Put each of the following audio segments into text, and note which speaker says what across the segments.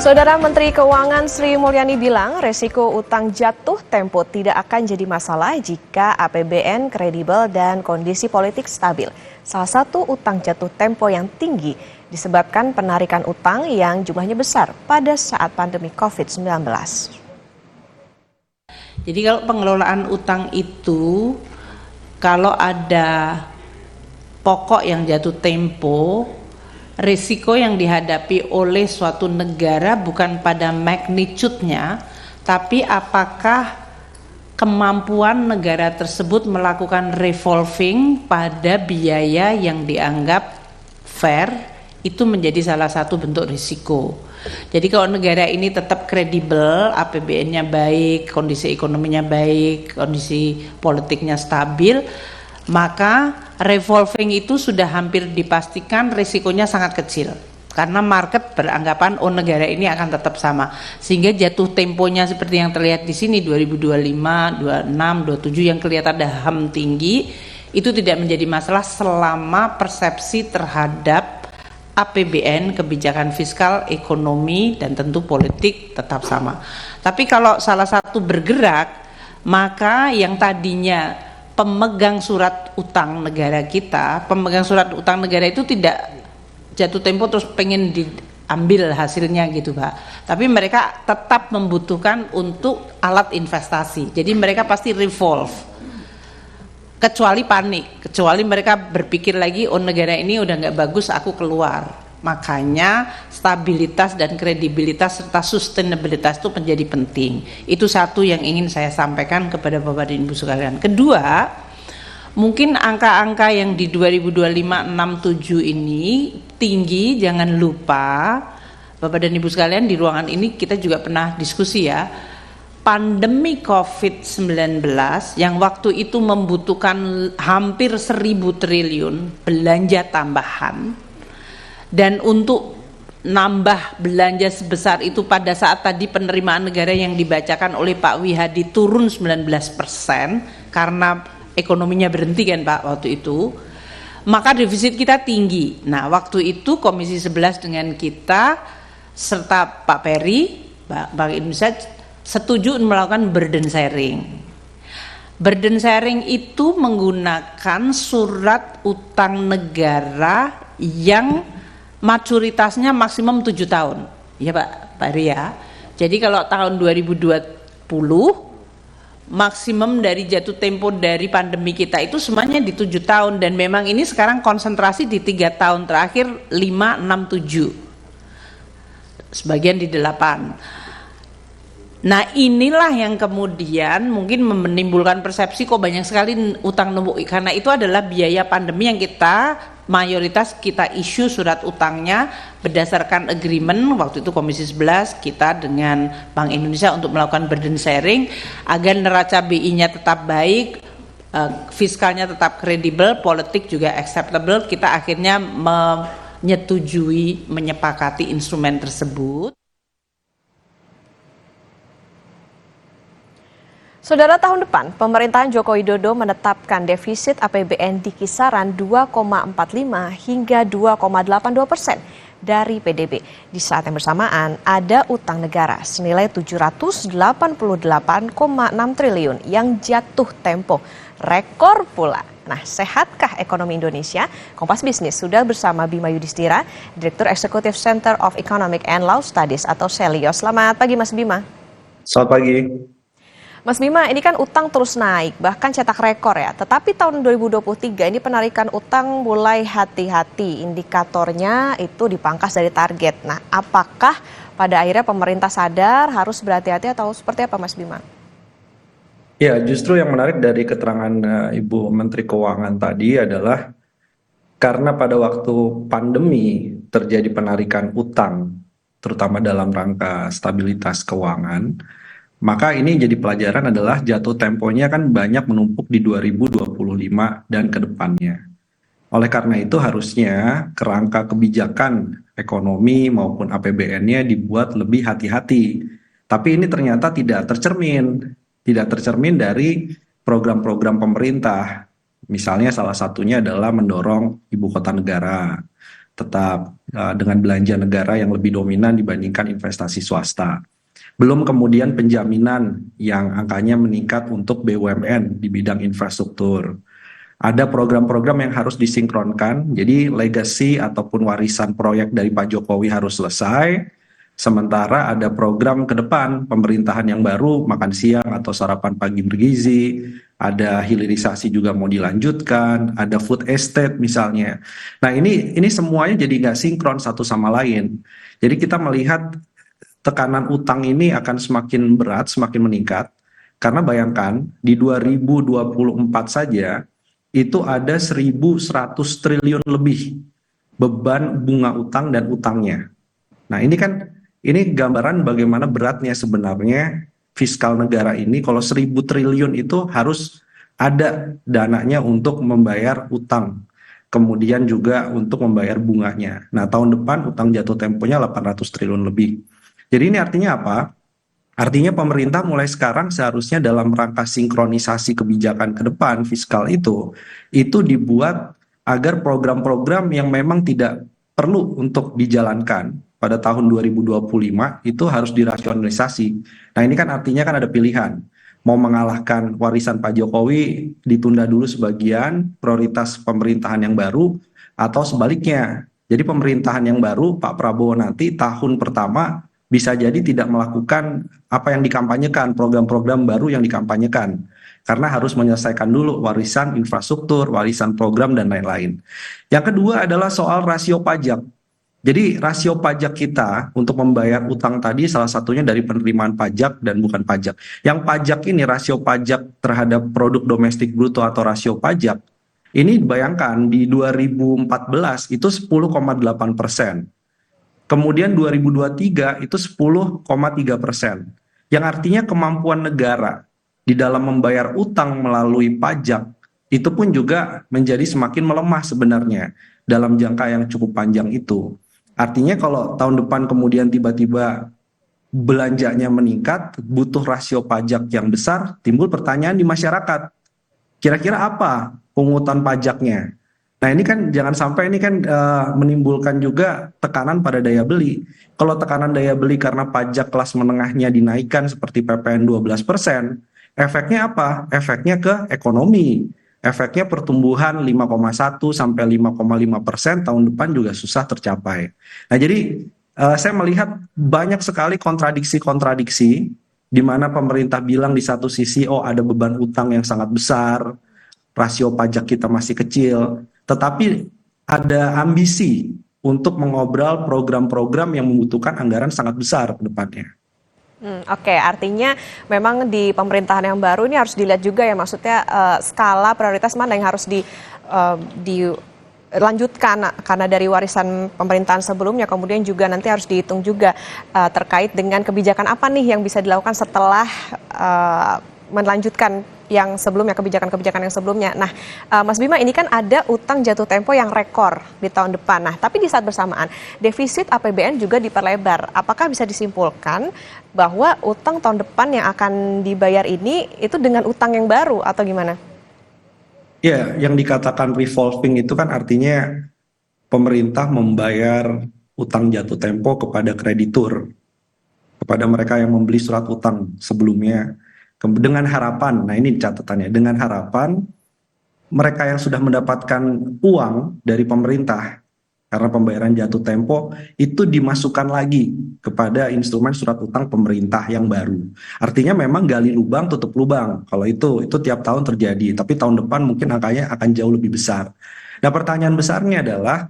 Speaker 1: Saudara Menteri Keuangan Sri Mulyani bilang resiko utang jatuh tempo tidak akan jadi masalah jika APBN kredibel dan kondisi politik stabil. Salah satu utang jatuh tempo yang tinggi disebabkan penarikan utang yang jumlahnya besar pada saat pandemi COVID-19.
Speaker 2: Jadi kalau pengelolaan utang itu, kalau ada pokok yang jatuh tempo, risiko yang dihadapi oleh suatu negara bukan pada magnitude-nya, tapi apakah kemampuan negara tersebut melakukan revolving pada biaya yang dianggap fair, itu menjadi salah satu bentuk risiko. Jadi kalau negara ini tetap kredibel, APBN-nya baik, kondisi ekonominya baik, kondisi politiknya stabil, maka revolving itu sudah hampir dipastikan risikonya sangat kecil karena market beranggapan negara ini akan tetap sama, sehingga jatuh temponya seperti yang terlihat di sini 2025, 26, 27 yang kelihatan daham tinggi itu tidak menjadi masalah selama persepsi terhadap APBN, kebijakan fiskal, ekonomi dan tentu politik tetap sama. Tapi kalau salah satu bergerak, maka yang tadinya pemegang surat utang negara kita, pemegang surat utang negara itu tidak jatuh tempo terus pengen diambil hasilnya gitu Pak, tapi mereka tetap membutuhkan untuk alat investasi, jadi mereka pasti revolve, kecuali panik, kecuali mereka berpikir lagi negara ini udah nggak bagus aku keluar. Makanya stabilitas dan kredibilitas serta sustainabilitas itu menjadi penting. Itu satu yang ingin saya sampaikan kepada Bapak dan Ibu sekalian. Kedua, mungkin angka-angka yang di 2025, 67 ini tinggi, jangan lupa Bapak dan Ibu sekalian, di ruangan ini kita juga pernah diskusi ya, pandemi COVID-19 yang waktu itu membutuhkan hampir 1.000 triliun belanja tambahan, dan untuk nambah belanja sebesar itu pada saat tadi penerimaan negara yang dibacakan oleh Pak Wihadi turun 19% karena ekonominya berhenti kan Pak waktu itu, maka defisit kita tinggi. Nah waktu itu Komisi 11 dengan kita serta Pak Peri, Bank Indonesia setuju melakukan burden sharing. Burden sharing itu menggunakan surat utang negara yang maturitasnya maksimum 7 tahun ya Pak Ria. Jadi kalau tahun 2020 maksimum dari jatuh tempo dari pandemi kita itu semuanya di 7 tahun, dan memang ini sekarang konsentrasi di 3 tahun terakhir, 5, 6, 7, sebagian di 8. Nah inilah yang kemudian mungkin menimbulkan persepsi kok banyak sekali utang numpuk, karena itu adalah biaya pandemi yang kita mayoritas kita isu surat utangnya berdasarkan agreement waktu itu Komisi 11 kita dengan Bank Indonesia untuk melakukan burden sharing agar neraca BI-nya tetap baik, fiskalnya tetap kredibel, politik juga acceptable. Kita akhirnya menyetujui, menyepakati instrumen tersebut.
Speaker 1: Saudara, tahun depan pemerintahan Joko Widodo menetapkan defisit APBN di kisaran 2,45 hingga 2,82% dari PDB. Di saat yang bersamaan ada utang negara senilai 788,6 triliun yang jatuh tempo. Rekor pula. Nah, sehatkah ekonomi Indonesia? Kompas Bisnis sudah bersama Bima Yudhistira, Direktur Eksekutif Center of Economic and Law Studies atau CELIO. Selamat pagi Mas Bima.
Speaker 3: Selamat pagi.
Speaker 1: Mas Bima, ini kan utang terus naik, bahkan cetak rekor ya. Tetapi tahun 2023 ini penarikan utang mulai hati-hati, indikatornya itu dipangkas dari target. Nah, apakah pada akhirnya pemerintah sadar harus berhati-hati atau seperti apa Mas Bima?
Speaker 3: Ya, justru yang menarik dari keterangan Ibu Menteri Keuangan tadi adalah karena pada waktu pandemi terjadi penarikan utang, terutama dalam rangka stabilitas keuangan, maka ini jadi pelajaran adalah jatuh temponya kan banyak menumpuk di 2025 dan ke depannya. Oleh karena itu harusnya kerangka kebijakan ekonomi maupun APBN-nya dibuat lebih hati-hati. Tapi ini ternyata tidak tercermin dari program-program pemerintah. Misalnya salah satunya adalah mendorong ibu kota negara. tetap dengan belanja negara yang lebih dominan dibandingkan investasi swasta. Belum kemudian penjaminan yang angkanya meningkat untuk BUMN di bidang infrastruktur. Ada program-program yang harus disinkronkan, jadi legacy ataupun warisan proyek dari Pak Jokowi harus selesai, sementara ada program ke depan pemerintahan yang baru, makan siang atau sarapan pagi bergizi, ada hilirisasi juga mau dilanjutkan, ada food estate misalnya. Nah ini semuanya jadi nggak sinkron satu sama lain. Jadi kita melihat tekanan utang ini akan semakin berat, semakin meningkat, karena bayangkan di 2024 saja, itu ada 1.100 triliun lebih beban bunga utang dan utangnya. Nah ini gambaran bagaimana beratnya sebenarnya fiskal negara ini. Kalau 1.000 triliun itu harus ada dananya untuk membayar utang, kemudian juga untuk membayar bunganya. Nah tahun depan utang jatuh temponya 800 triliun lebih. Jadi ini artinya apa? Artinya pemerintah mulai sekarang seharusnya dalam rangka sinkronisasi kebijakan ke depan fiskal itu dibuat agar program-program yang memang tidak perlu untuk dijalankan pada tahun 2025 itu harus dirasionalisasi. Nah ini kan artinya kan ada pilihan. Mau mengalahkan warisan Pak Jokowi ditunda dulu sebagian prioritas pemerintahan yang baru, atau sebaliknya. Jadi pemerintahan yang baru Pak Prabowo nanti tahun pertama bisa jadi tidak melakukan apa yang dikampanyekan, program-program baru yang dikampanyekan. Karena harus menyelesaikan dulu warisan infrastruktur, warisan program, dan lain-lain. Yang kedua adalah soal rasio pajak. Jadi rasio pajak kita untuk membayar utang tadi salah satunya dari penerimaan pajak dan bukan pajak. Yang pajak ini, rasio pajak terhadap produk domestik bruto atau rasio pajak, ini bayangkan di 2014 itu 10,8%. Kemudian 2023 itu 10,3%. Yang artinya kemampuan negara di dalam membayar utang melalui pajak itu pun juga menjadi semakin melemah sebenarnya dalam jangka yang cukup panjang itu. Artinya kalau tahun depan kemudian tiba-tiba belanjanya meningkat, butuh rasio pajak yang besar, timbul pertanyaan di masyarakat. Kira-kira apa pungutan pajaknya? Nah ini kan jangan sampai ini kan menimbulkan juga tekanan pada daya beli. Kalau tekanan daya beli karena pajak kelas menengahnya dinaikkan seperti PPN 12%, efeknya apa? Efeknya ke ekonomi. Efeknya pertumbuhan 5,1 sampai 5,5% tahun depan juga susah tercapai. Nah jadi saya melihat banyak sekali kontradiksi-kontradiksi di mana pemerintah bilang di satu sisi ada beban utang yang sangat besar, rasio pajak kita masih kecil, tetapi ada ambisi untuk mengobrol program-program yang membutuhkan anggaran sangat besar ke depannya.
Speaker 1: Oke, artinya memang di pemerintahan yang baru ini harus dilihat juga ya, maksudnya skala prioritas mana yang harus dilanjutkan karena dari warisan pemerintahan sebelumnya, kemudian juga nanti harus dihitung juga terkait dengan kebijakan apa nih yang bisa dilakukan setelah melanjutkan yang sebelumnya, kebijakan-kebijakan yang sebelumnya. Nah, Mas Bima, ini kan ada utang jatuh tempo yang rekor di tahun depan. Nah, tapi di saat bersamaan, defisit APBN juga diperlebar. Apakah bisa disimpulkan bahwa utang tahun depan yang akan dibayar ini itu dengan utang yang baru atau gimana?
Speaker 3: Ya, yang dikatakan revolving itu kan artinya pemerintah membayar utang jatuh tempo kepada kreditur, kepada mereka yang membeli surat utang sebelumnya, dengan harapan, nah ini catatannya, dengan harapan mereka yang sudah mendapatkan uang dari pemerintah karena pembayaran jatuh tempo itu dimasukkan lagi kepada instrumen surat utang pemerintah yang baru. Artinya memang gali lubang tutup lubang. Kalau itu tiap tahun terjadi, tapi tahun depan mungkin angkanya akan jauh lebih besar. Nah, pertanyaan besarnya adalah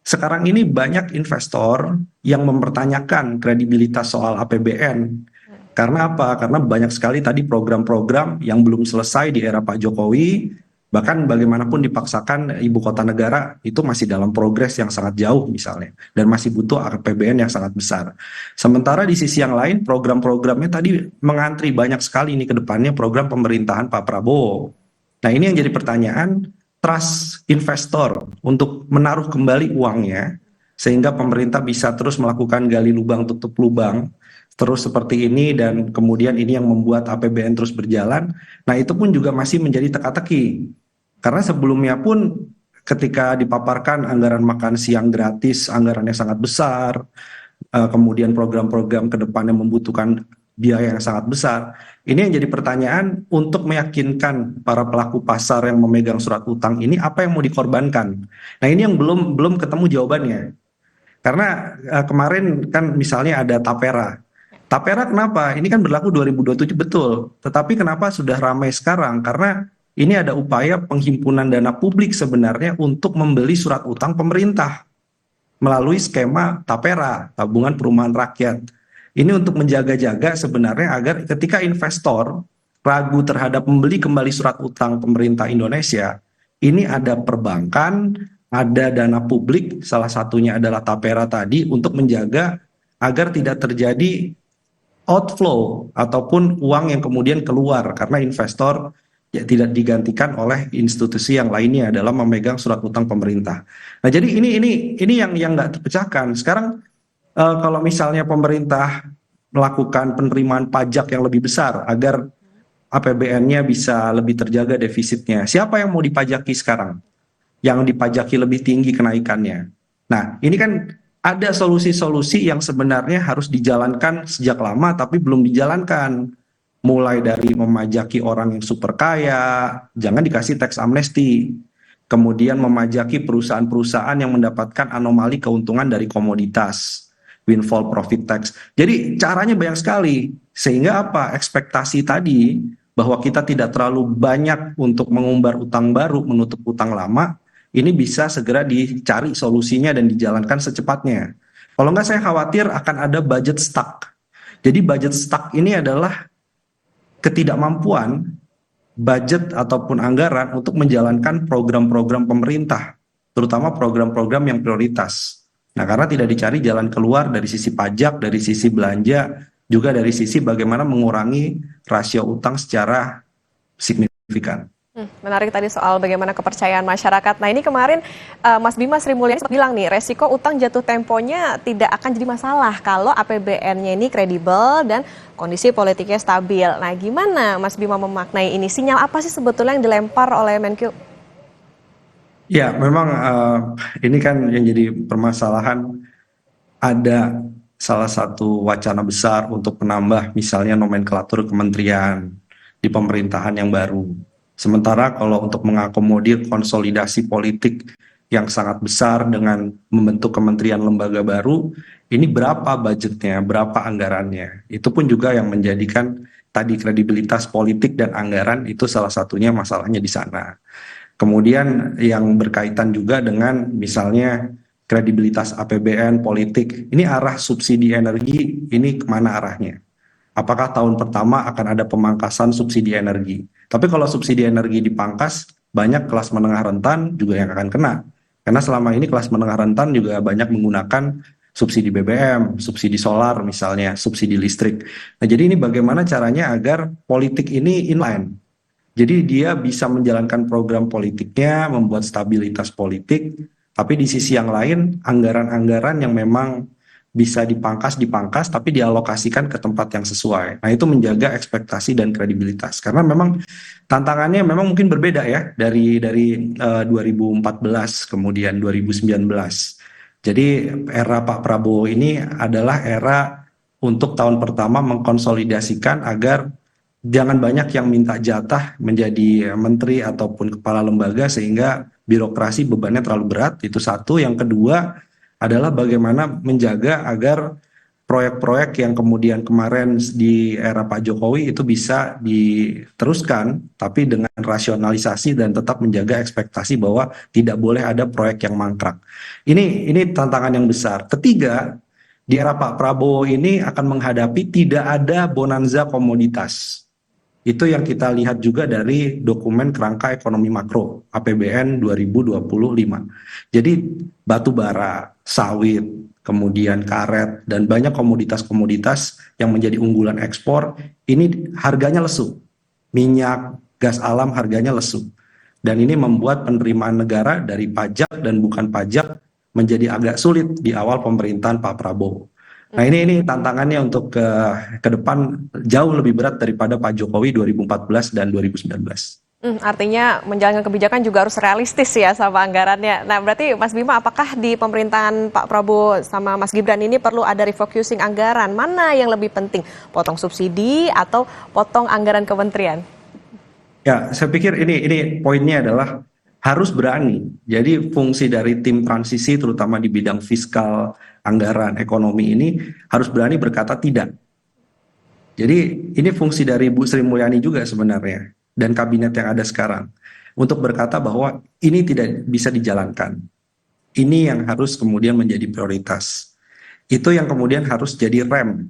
Speaker 3: sekarang ini banyak investor yang mempertanyakan kredibilitas soal APBN. Karena apa? Karena banyak sekali tadi program-program yang belum selesai di era Pak Jokowi, bahkan bagaimanapun dipaksakan ibu kota negara itu masih dalam progres yang sangat jauh misalnya, dan masih butuh APBN yang sangat besar. Sementara di sisi yang lain program-programnya tadi mengantri banyak sekali ini ke depannya program pemerintahan Pak Prabowo. Nah ini yang jadi pertanyaan, trust investor untuk menaruh kembali uangnya sehingga pemerintah bisa terus melakukan gali lubang tutup lubang terus seperti ini, dan kemudian ini yang membuat APBN terus berjalan. Nah itu pun juga masih menjadi teka-teki karena sebelumnya pun ketika dipaparkan anggaran makan siang gratis, anggarannya sangat besar, kemudian program-program ke depannya membutuhkan biaya yang sangat besar. Ini yang jadi pertanyaan untuk meyakinkan para pelaku pasar yang memegang surat utang ini apa yang mau dikorbankan. Nah, ini yang belum ketemu jawabannya. Karena kemarin kan misalnya ada Tapera. Tapera kenapa? Ini kan berlaku 2027 betul. Tetapi kenapa sudah ramai sekarang? Karena ini ada upaya penghimpunan dana publik sebenarnya untuk membeli surat utang pemerintah melalui skema Tapera, Tabungan Perumahan Rakyat. Ini untuk menjaga-jaga sebenarnya agar ketika investor ragu terhadap membeli kembali surat utang pemerintah Indonesia, ini ada perbankan, ada dana publik, salah satunya adalah Tapera tadi, untuk menjaga agar tidak terjadi outflow ataupun uang yang kemudian keluar karena investor ya tidak digantikan oleh institusi yang lainnya dalam memegang surat utang pemerintah. Nah, jadi ini yang nggak terpecahkan. Sekarang kalau misalnya pemerintah melakukan penerimaan pajak yang lebih besar agar APBN-nya bisa lebih terjaga defisitnya, siapa yang mau dipajaki sekarang? Yang dipajaki lebih tinggi kenaikannya. Nah, ini kan ada solusi-solusi yang sebenarnya harus dijalankan sejak lama tapi belum dijalankan. Mulai dari memajaki orang yang super kaya, jangan dikasih tax amnesty. Kemudian memajaki perusahaan-perusahaan yang mendapatkan anomali keuntungan dari komoditas, windfall profit tax. Jadi caranya banyak sekali. Sehingga apa? Ekspektasi tadi bahwa kita tidak terlalu banyak untuk mengumbar utang baru, menutup utang lama, ini bisa segera dicari solusinya dan dijalankan secepatnya. Kalau nggak, saya khawatir akan ada budget stuck. Jadi budget stuck ini adalah ketidakmampuan budget ataupun anggaran untuk menjalankan program-program pemerintah, terutama program-program yang prioritas. Nah, karena tidak dicari jalan keluar dari sisi pajak, dari sisi belanja, juga dari sisi bagaimana mengurangi rasio utang secara signifikan.
Speaker 1: Menarik tadi soal bagaimana kepercayaan masyarakat. Nah, ini kemarin Mas Bima Sri Mulyani bilang nih, resiko utang jatuh temponya tidak akan jadi masalah kalau APBN-nya ini kredibel dan kondisi politiknya stabil. Nah, gimana Mas Bima memaknai ini? Sinyal apa sih sebetulnya yang dilempar oleh Menkyu?
Speaker 3: Ya, memang ini kan yang jadi permasalahan, ada salah satu wacana besar untuk menambah misalnya nomenklatur kementerian di pemerintahan yang baru. Sementara kalau untuk mengakomodir konsolidasi politik yang sangat besar dengan membentuk kementerian lembaga baru, ini berapa budgetnya, berapa anggarannya. Itu pun juga yang menjadikan tadi kredibilitas politik dan anggaran itu salah satunya masalahnya di sana. Kemudian yang berkaitan juga dengan misalnya kredibilitas APBN politik, ini arah subsidi energi, ini kemana arahnya? Apakah tahun pertama akan ada pemangkasan subsidi energi? Tapi kalau subsidi energi dipangkas, banyak kelas menengah rentan juga yang akan kena. Karena selama ini kelas menengah rentan juga banyak menggunakan subsidi BBM, subsidi solar misalnya, subsidi listrik. Nah, jadi ini bagaimana caranya agar politik ini inline. Jadi dia bisa menjalankan program politiknya, membuat stabilitas politik, tapi di sisi yang lain anggaran-anggaran yang memang bisa dipangkas, tapi dialokasikan ke tempat yang sesuai. Nah, itu menjaga ekspektasi dan kredibilitas. Karena memang tantangannya memang mungkin berbeda ya dari 2014 kemudian 2019. Jadi era Pak Prabowo ini adalah era untuk tahun pertama mengkonsolidasikan agar jangan banyak yang minta jatah menjadi menteri ataupun kepala lembaga sehingga birokrasi bebannya terlalu berat. Itu satu. Yang kedua adalah bagaimana menjaga agar proyek-proyek yang kemudian kemarin di era Pak Jokowi itu bisa diteruskan, tapi dengan rasionalisasi dan tetap menjaga ekspektasi bahwa tidak boleh ada proyek yang mangkrak. Ini tantangan yang besar. Ketiga, di era Pak Prabowo ini akan menghadapi tidak ada bonanza komoditas. Itu yang kita lihat juga dari dokumen kerangka ekonomi makro APBN 2025. Jadi batu bara, sawit, kemudian karet, dan banyak komoditas-komoditas yang menjadi unggulan ekspor, ini harganya lesu. Minyak, gas alam harganya lesu. Dan ini membuat penerimaan negara dari pajak dan bukan pajak menjadi agak sulit di awal pemerintahan Pak Prabowo. Nah, ini tantangannya untuk ke depan jauh lebih berat daripada Pak Jokowi 2014 dan 2019.
Speaker 1: Artinya menjalankan kebijakan juga harus realistis ya sama anggarannya. Nah, berarti Mas Bima, apakah di pemerintahan Pak Prabowo sama Mas Gibran ini perlu ada refocusing anggaran? Mana yang lebih penting? Potong subsidi atau potong anggaran kementerian?
Speaker 3: Ya, saya pikir ini poinnya adalah harus berani. Jadi fungsi dari tim transisi terutama di bidang fiskal, anggaran, ekonomi ini harus berani berkata tidak. Jadi ini fungsi dari Bu Sri Mulyani juga sebenarnya dan kabinet yang ada sekarang untuk berkata bahwa ini tidak bisa dijalankan. Ini yang harus kemudian menjadi prioritas. Itu yang kemudian harus jadi rem.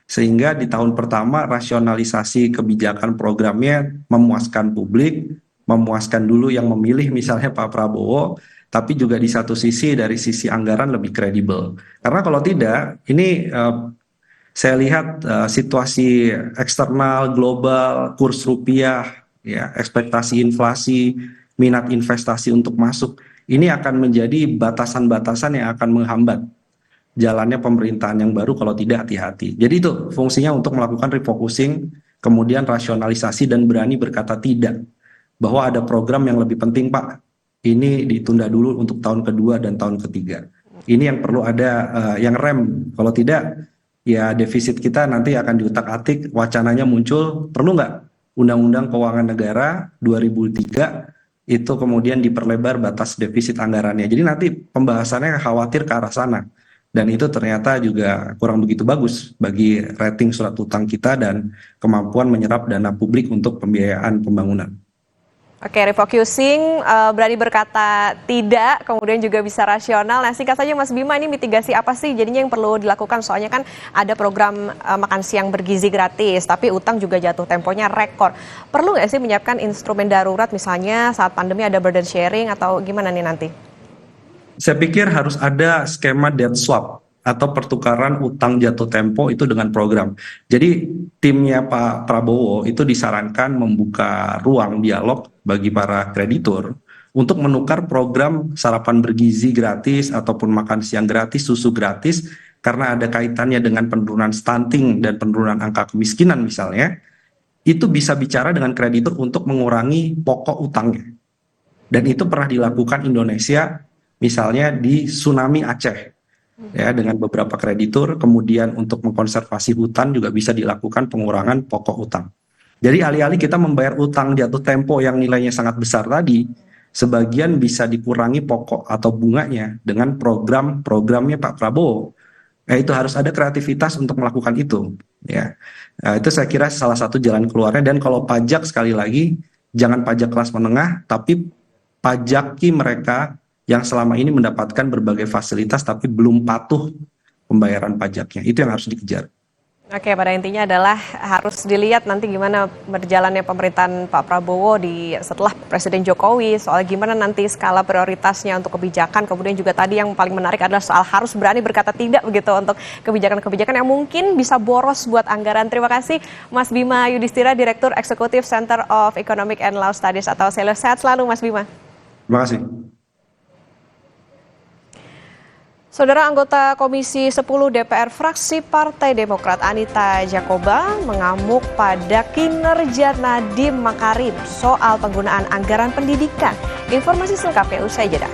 Speaker 3: Sehingga di tahun pertama rasionalisasi kebijakan programnya memuaskan publik, memuaskan dulu yang memilih misalnya Pak Prabowo, tapi juga di satu sisi dari sisi anggaran lebih kredibel. Karena kalau tidak, ini saya lihat situasi eksternal, global, kurs rupiah, ya, ekspektasi inflasi, minat investasi untuk masuk, ini akan menjadi batasan-batasan yang akan menghambat jalannya pemerintahan yang baru kalau tidak hati-hati. Jadi itu fungsinya untuk melakukan refocusing, kemudian rasionalisasi dan berani berkata tidak. Bahwa ada program yang lebih penting Pak, ini ditunda dulu untuk tahun kedua dan tahun ketiga. Ini yang perlu ada yang rem, kalau tidak ya defisit kita nanti akan diutak-atik, wacananya muncul, perlu nggak Undang-Undang Keuangan Negara 2003 itu kemudian diperlebar batas defisit anggarannya. Jadi nanti pembahasannya khawatir ke arah sana. Dan itu ternyata juga kurang begitu bagus bagi rating surat utang kita dan kemampuan menyerap dana publik untuk pembiayaan pembangunan.
Speaker 1: Oke, refocusing, berani berkata tidak, kemudian juga bisa rasional. Nah, singkat saja Mas Bima, ini mitigasi apa sih jadinya yang perlu dilakukan? Soalnya kan ada program makan siang bergizi gratis, tapi utang juga jatuh temponya rekor. Perlu nggak sih menyiapkan instrumen darurat misalnya saat pandemi ada burden sharing atau gimana nih nanti?
Speaker 3: Saya pikir harus ada skema debt swap atau pertukaran utang jatuh tempo itu dengan program. Jadi timnya Pak Prabowo itu disarankan membuka ruang dialog bagi para kreditur untuk menukar program sarapan bergizi gratis ataupun makan siang gratis, susu gratis, karena ada kaitannya dengan penurunan stunting dan penurunan angka kemiskinan misalnya, itu bisa bicara dengan kreditur untuk mengurangi pokok utangnya. Dan itu pernah dilakukan Indonesia misalnya di tsunami Aceh. Ya, dengan beberapa kreditur, kemudian untuk mengkonservasi hutan juga bisa dilakukan pengurangan pokok utang. Jadi alih-alih kita membayar utang jatuh tempo yang nilainya sangat besar tadi, sebagian bisa dikurangi pokok atau bunganya dengan program-programnya Pak Prabowo. Itu harus ada kreativitas untuk melakukan itu. Ya, itu saya kira salah satu jalan keluarnya. Dan kalau pajak sekali lagi, jangan pajak kelas menengah, tapi pajaki mereka yang selama ini mendapatkan berbagai fasilitas tapi belum patuh pembayaran pajaknya. Itu yang harus dikejar.
Speaker 1: Oke, pada intinya adalah harus dilihat nanti gimana berjalannya pemerintahan Pak Prabowo setelah Presiden Jokowi, soal gimana nanti skala prioritasnya untuk kebijakan, kemudian juga tadi yang paling menarik adalah soal harus berani berkata tidak begitu untuk kebijakan-kebijakan yang mungkin bisa boros buat anggaran. Terima kasih Mas Bima Yudhistira, Direktur Eksekutif Center of Economic and Law Studies atau CELO. Sehat selalu Mas Bima.
Speaker 3: Terima kasih.
Speaker 1: Saudara anggota Komisi 10 DPR fraksi Partai Demokrat Anita Jakoba mengamuk pada kinerja Nadiem Makarim soal penggunaan anggaran pendidikan. Informasi selengkapnya usai jeda.